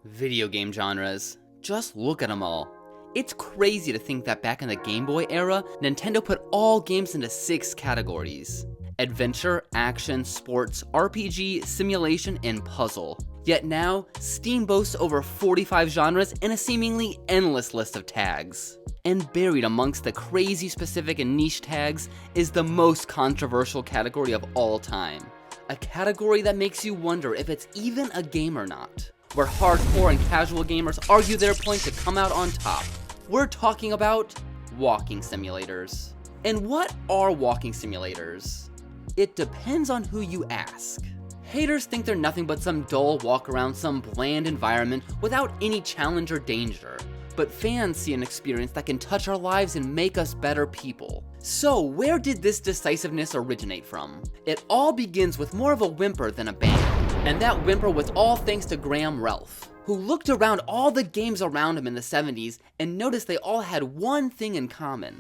Video game genres. Just look at them all. It's crazy to think that back in the Game Boy era, Nintendo put all games into 6 categories: adventure, action, sports, RPG, simulation, and puzzle. Yet now, Steam boasts over 45 genres and a seemingly endless list of tags. And buried amongst the crazy specific and niche tags is the most controversial category of all time. A category that makes you wonder if it's even a game or not. Where hardcore and casual gamers argue their point to come out on top. We're talking about walking simulators. And what are walking simulators? It depends on who you ask. Haters think they're nothing but some dull walk around some bland environment without any challenge or danger. But fans see an experience that can touch our lives and make us better people. So where did this decisiveness originate from? It all begins with more of a whimper than a bang. And that whimper was all thanks to Graham Ralph, who looked around all the games around him in the 70s and noticed they all had one thing in common.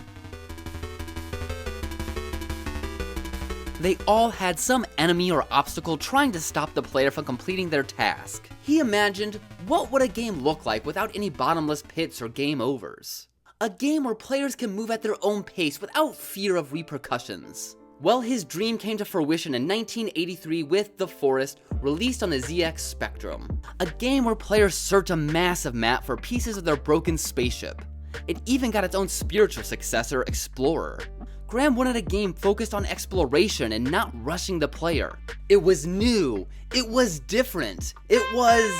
They all had some enemy or obstacle trying to stop the player from completing their task. He imagined, what would a game look like without any bottomless pits or game overs? A game where players can move at their own pace without fear of repercussions. Well, his dream came to fruition in 1983 with The Forest, released on the ZX Spectrum. A game where players search a massive map for pieces of their broken spaceship. It even got its own spiritual successor, Explorer. Graham wanted a game focused on exploration and not rushing the player. It was new, it was different, it was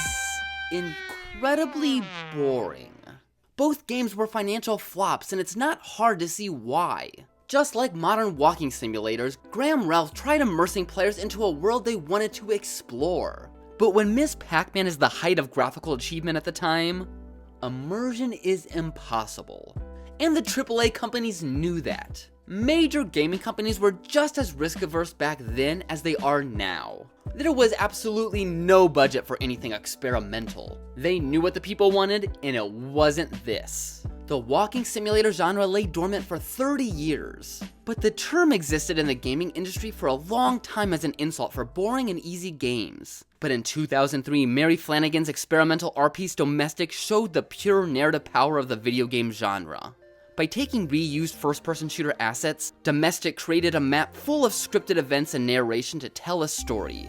incredibly boring. Both games were financial flops, and it's not hard to see why. Just like modern walking simulators, Graham Ralph tried immersing players into a world they wanted to explore. But when Miss Pac-Man is the height of graphical achievement at the time, immersion is impossible. And the AAA companies knew that. Major gaming companies were just as risk-averse back then as they are now. There was absolutely no budget for anything experimental. They knew what the people wanted, and it wasn't this. The walking simulator genre lay dormant for 30 years. But the term existed in the gaming industry for a long time as an insult for boring and easy games. But in 2003, Mary Flanagan's experimental art piece Domestic showed the pure narrative power of the video game genre. By taking reused first-person shooter assets, Domestic created a map full of scripted events and narration to tell a story.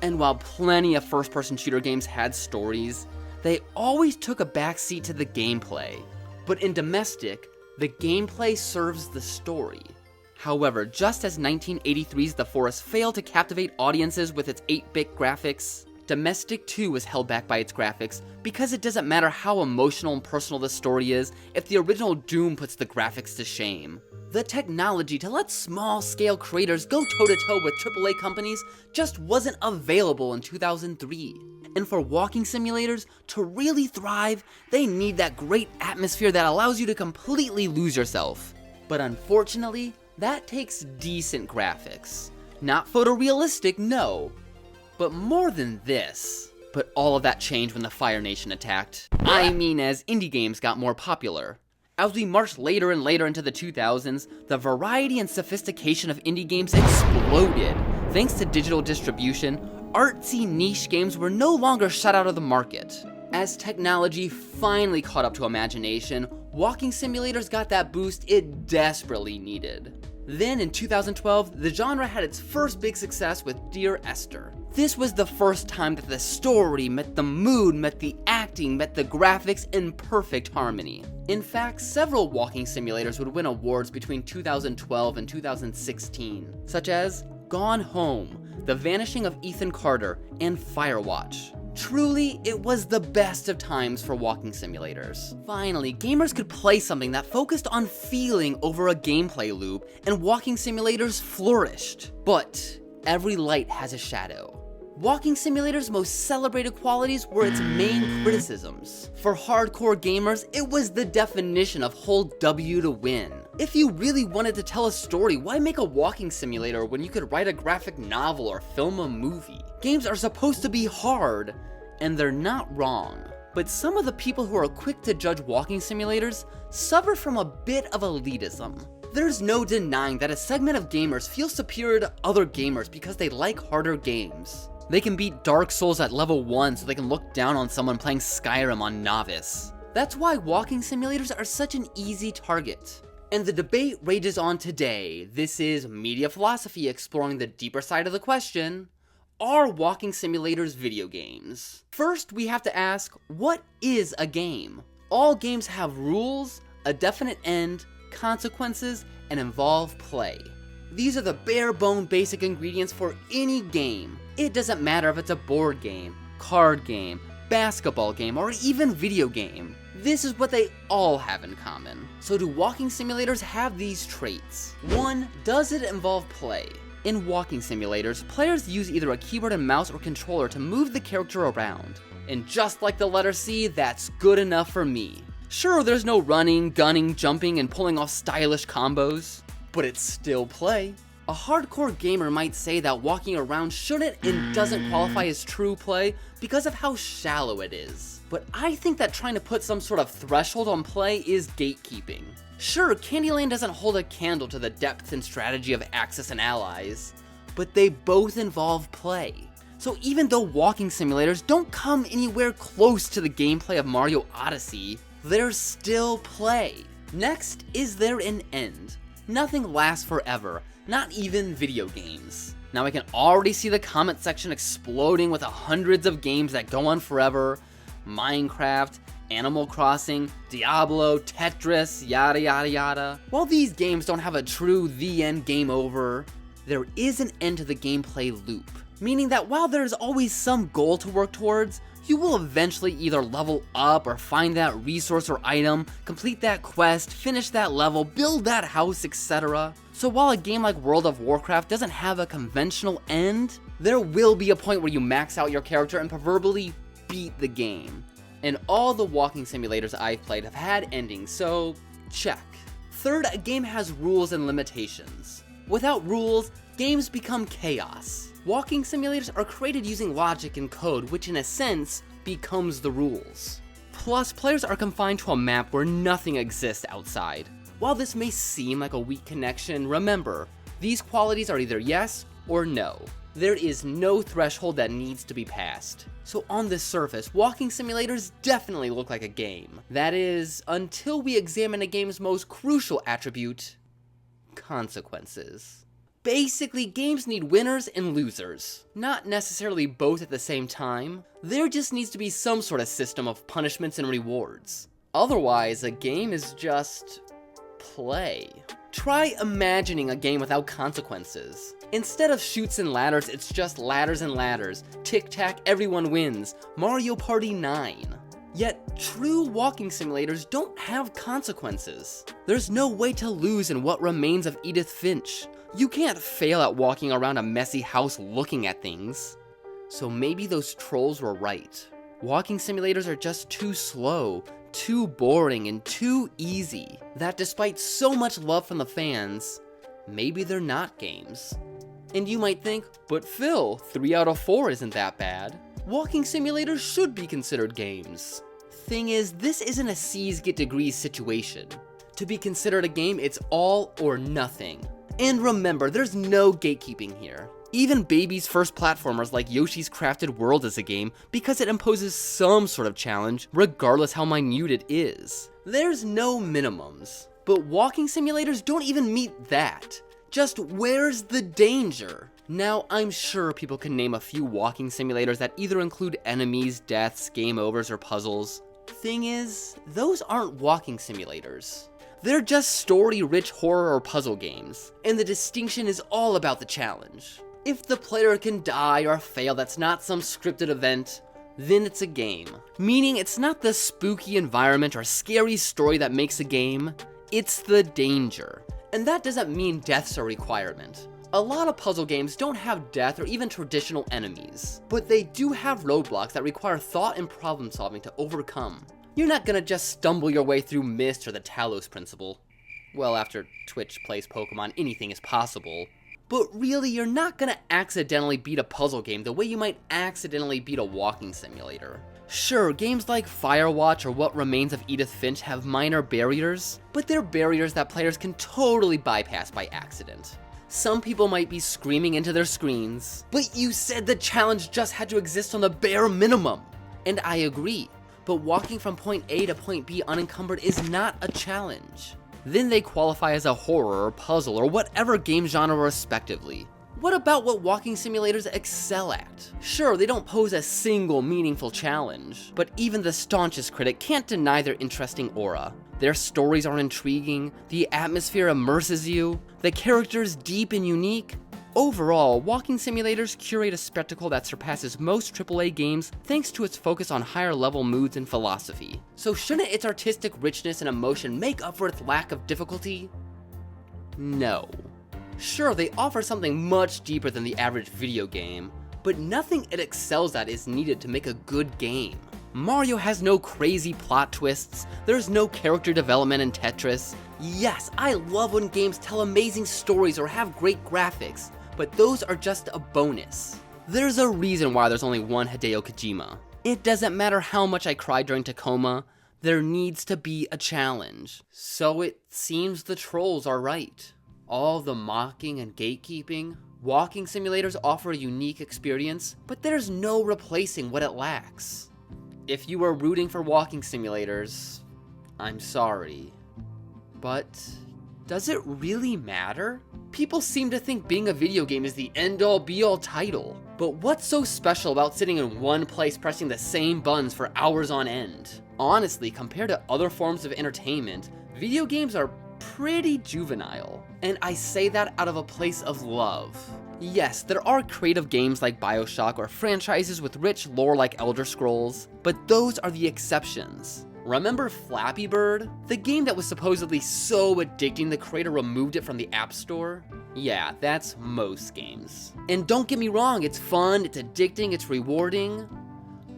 And while plenty of first-person shooter games had stories, they always took a backseat to the gameplay. But in Domestic, the gameplay serves the story. However, just as 1983's The Forest failed to captivate audiences with its 8-bit graphics, Domestic 2 was held back by its graphics because it doesn't matter how emotional and personal the story is if the original Doom puts the graphics to shame. The technology to let small-scale creators go toe-to-toe with AAA companies just wasn't available in 2003. And for walking simulators to really thrive, they need that great atmosphere that allows you to completely lose yourself. But unfortunately, that takes decent graphics. Not photorealistic, no. But more than this. But all of that changed when the Fire Nation attacked. I mean, as indie games got more popular. As we marched later and later into the 2000s, the variety and sophistication of indie games exploded. Thanks to digital distribution, artsy niche games were no longer shut out of the market. As technology finally caught up to imagination, walking simulators got that boost it desperately needed. Then in 2012, the genre had its first big success with Dear Esther. This was the first time that the story met the mood, met the acting, met the graphics in perfect harmony. In fact, several walking simulators would win awards between 2012 and 2016, such as Gone Home, The Vanishing of Ethan Carter, and Firewatch. Truly, it was the best of times for walking simulators. Finally, gamers could play something that focused on feeling over a gameplay loop, and walking simulators flourished. But every light has a shadow. Walking simulators' most celebrated qualities were its main criticisms. For hardcore gamers, it was the definition of hold W to win. If you really wanted to tell a story, why make a walking simulator when you could write a graphic novel or film a movie? Games are supposed to be hard, and they're not wrong. But some of the people who are quick to judge walking simulators suffer from a bit of elitism. There's no denying that a segment of gamers feel superior to other gamers because they like harder games. They can beat Dark Souls at level 1 so they can look down on someone playing Skyrim on Novice. That's why walking simulators are such an easy target. And the debate rages on today. This is Media Philosophy exploring the deeper side of the question: are walking simulators video games? First, we have to ask, what is a game? All games have rules, a definite end, consequences, and involve play. These are the bare-bone basic ingredients for any game. It doesn't matter if it's a board game, card game, basketball game, or even video game. This is what they all have in common. So do walking simulators have these traits? 1. Does it involve play? In walking simulators, players use either a keyboard and mouse or controller to move the character around. And just like the letter C, that's good enough for me. Sure, there's no running, gunning, jumping, and pulling off stylish combos, but it's still play. A hardcore gamer might say that walking around shouldn't and doesn't qualify as true play because of how shallow it is. But I think that trying to put some sort of threshold on play is gatekeeping. Sure, Candyland doesn't hold a candle to the depth and strategy of Axis and Allies, but they both involve play. So even though walking simulators don't come anywhere close to the gameplay of Mario Odyssey, there's still play. Next, is there an end? Nothing lasts forever, not even video games. Now I can already see the comment section exploding with the hundreds of games that go on forever: Minecraft, Animal Crossing, Diablo, Tetris, yada yada yada. While these games don't have a true the end game over, there is an end to the gameplay loop. Meaning that while there's always some goal to work towards, you will eventually either level up or find that resource or item, complete that quest, finish that level, build that house, etc. So while a game like World of Warcraft doesn't have a conventional end, there will be a point where you max out your character and proverbially beat the game. And all the walking simulators I've played have had endings, so check. Third, a game has rules and limitations. Without rules, games become chaos. Walking simulators are created using logic and code, which in a sense becomes the rules. Plus, players are confined to a map where nothing exists outside. While this may seem like a weak connection, remember, these qualities are either yes or no. There is no threshold that needs to be passed. So on the surface, walking simulators definitely look like a game. That is, until we examine a game's most crucial attribute: consequences. Basically, games need winners and losers. Not necessarily both at the same time. There just needs to be some sort of system of punishments and rewards. Otherwise, a game is just play. Try imagining a game without consequences. Instead of chutes and ladders, it's just ladders and ladders. Tic-tac, everyone wins. Mario Party 9. Yet, true walking simulators don't have consequences. There's no way to lose in what remains of Edith Finch. You can't fail at walking around a messy house looking at things. So maybe those trolls were right. Walking simulators are just too slow, too boring, and too easy, that despite so much love from the fans, maybe they're not games. And you might think, but Phil, 3 out of 4 isn't that bad. Walking simulators should be considered games. Thing is, this isn't a C's get degrees situation. To be considered a game, it's all or nothing. And remember, there's no gatekeeping here. Even baby's first platformers like Yoshi's Crafted World is a game because it imposes some sort of challenge, regardless how minute it is. There's no minimums. But walking simulators don't even meet that. Just where's the danger? Now, I'm sure people can name a few walking simulators that either include enemies, deaths, game overs, or puzzles. Thing is, those aren't walking simulators. They're just story-rich horror or puzzle games, and the distinction is all about the challenge. If the player can die or fail, that's not some scripted event, then it's a game. Meaning it's not the spooky environment or scary story that makes a game, it's the danger. And that doesn't mean death's a requirement. A lot of puzzle games don't have death or even traditional enemies, but they do have roadblocks that require thought and problem solving to overcome. You're not gonna just stumble your way through Myst or the Talos Principle. Well, after Twitch plays Pokemon, anything is possible. But really, you're not gonna accidentally beat a puzzle game the way you might accidentally beat a walking simulator. Sure, games like Firewatch or What Remains of Edith Finch have minor barriers, but they're barriers that players can totally bypass by accident. Some people might be screaming into their screens, "But you said the challenge just had to exist on the bare minimum!" And I agree, but walking from point A to point B unencumbered is not a challenge. Then they qualify as a horror or puzzle or whatever game genre respectively. What about what walking simulators excel at? Sure, they don't pose a single meaningful challenge, but even the staunchest critic can't deny their interesting aura. Their stories are intriguing, the atmosphere immerses you, the characters deep and unique. Overall, walking simulators curate a spectacle that surpasses most AAA games thanks to its focus on higher level moods and philosophy. So shouldn't its artistic richness and emotion make up for its lack of difficulty? No. Sure, they offer something much deeper than the average video game, but nothing it excels at is needed to make a good game. Mario has no crazy plot twists, there's no character development in Tetris. Yes, I love when games tell amazing stories or have great graphics, but those are just a bonus. There's a reason why there's only one Hideo Kojima. It doesn't matter how much I cried during Tacoma, there needs to be a challenge. So it seems the trolls are right. All the mocking and gatekeeping, walking simulators offer a unique experience, but there's no replacing what it lacks. If you are rooting for walking simulators, I'm sorry. But does it really matter? People seem to think being a video game is the end-all be-all title. But what's so special about sitting in one place pressing the same buttons for hours on end? Honestly, compared to other forms of entertainment, video games are pretty juvenile. And I say that out of a place of love. Yes, there are creative games like BioShock or franchises with rich lore like Elder Scrolls, but those are the exceptions. Remember Flappy Bird? The game that was supposedly so addicting the creator removed it from the App Store? Yeah, that's most games. And don't get me wrong, it's fun, it's addicting, it's rewarding,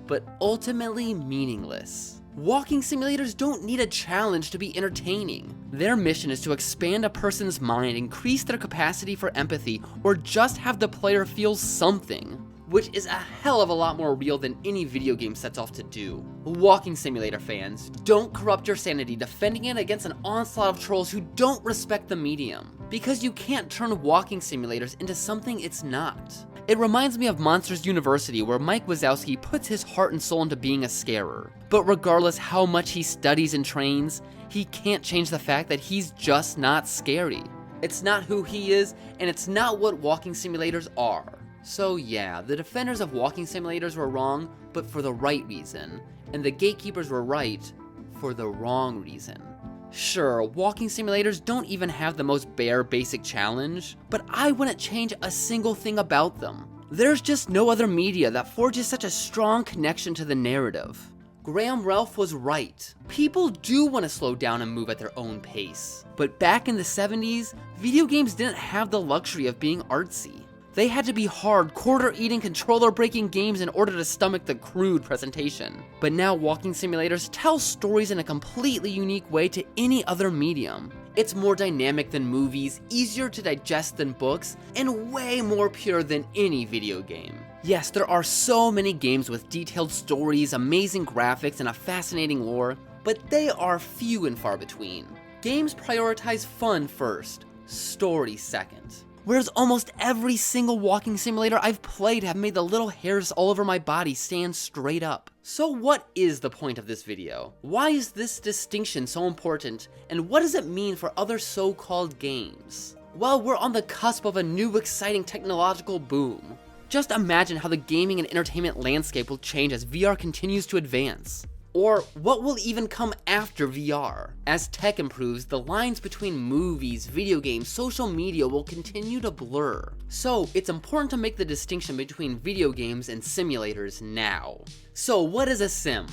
but ultimately meaningless. Walking simulators don't need a challenge to be entertaining. Their mission is to expand a person's mind, increase their capacity for empathy, or just have the player feel something, which is a hell of a lot more real than any video game sets off to do. Walking simulator fans, don't corrupt your sanity defending it against an onslaught of trolls who don't respect the medium, because you can't turn walking simulators into something it's not. It reminds me of Monsters University, where Mike Wazowski puts his heart and soul into being a scarer. But regardless how much he studies and trains, he can't change the fact that he's just not scary. It's not who he is, and it's not what walking simulators are. So yeah, the defenders of walking simulators were wrong, but for the right reason. And the gatekeepers were right for the wrong reason. Sure, walking simulators don't even have the most bare basic challenge, but I wouldn't change a single thing about them. There's just no other media that forges such a strong connection to the narrative. Graham Ralph was right. People do want to slow down and move at their own pace. But back in the 70s, video games didn't have the luxury of being artsy. They had to be hard, quarter-eating, controller-breaking games in order to stomach the crude presentation. But now walking simulators tell stories in a completely unique way to any other medium. It's more dynamic than movies, easier to digest than books, and way more pure than any video game. Yes, there are so many games with detailed stories, amazing graphics, and a fascinating lore, but they are few and far between. Games prioritize fun first, story second. Whereas almost every single walking simulator I've played have made the little hairs all over my body stand straight up. So what is the point of this video? Why is this distinction so important, and what does it mean for other so-called games? Well, we're on the cusp of a new exciting technological boom. Just imagine how the gaming and entertainment landscape will change as VR continues to advance. Or what will even come after VR? As tech improves, the lines between movies, video games, social media will continue to blur. So it's important to make the distinction between video games and simulators now. So what is a sim?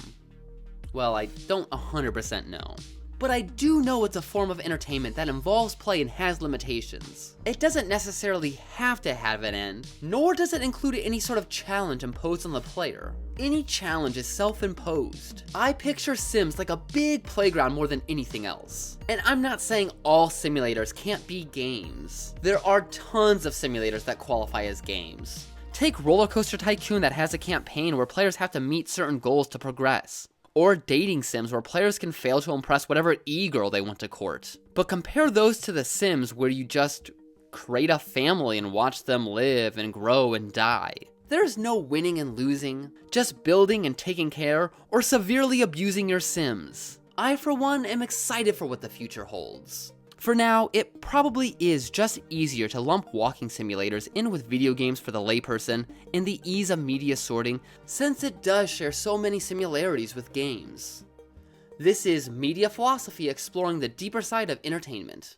Well, I don't 100% know. But I do know it's a form of entertainment that involves play and has limitations. It doesn't necessarily have to have an end, nor does it include any sort of challenge imposed on the player. Any challenge is self-imposed. I picture Sims like a big playground more than anything else. And I'm not saying all simulators can't be games. There are tons of simulators that qualify as games. Take Roller Coaster Tycoon that has a campaign where players have to meet certain goals to progress. Or dating sims where players can fail to impress whatever e-girl they want to court. But compare those to the Sims where you just create a family and watch them live and grow and die. There's no winning and losing, just building and taking care, or severely abusing your Sims. I, for one, am excited for what the future holds. For now, it probably is just easier to lump walking simulators in with video games for the layperson and the ease of media sorting, since it does share so many similarities with games. This is Media Philosophy exploring the deeper side of entertainment.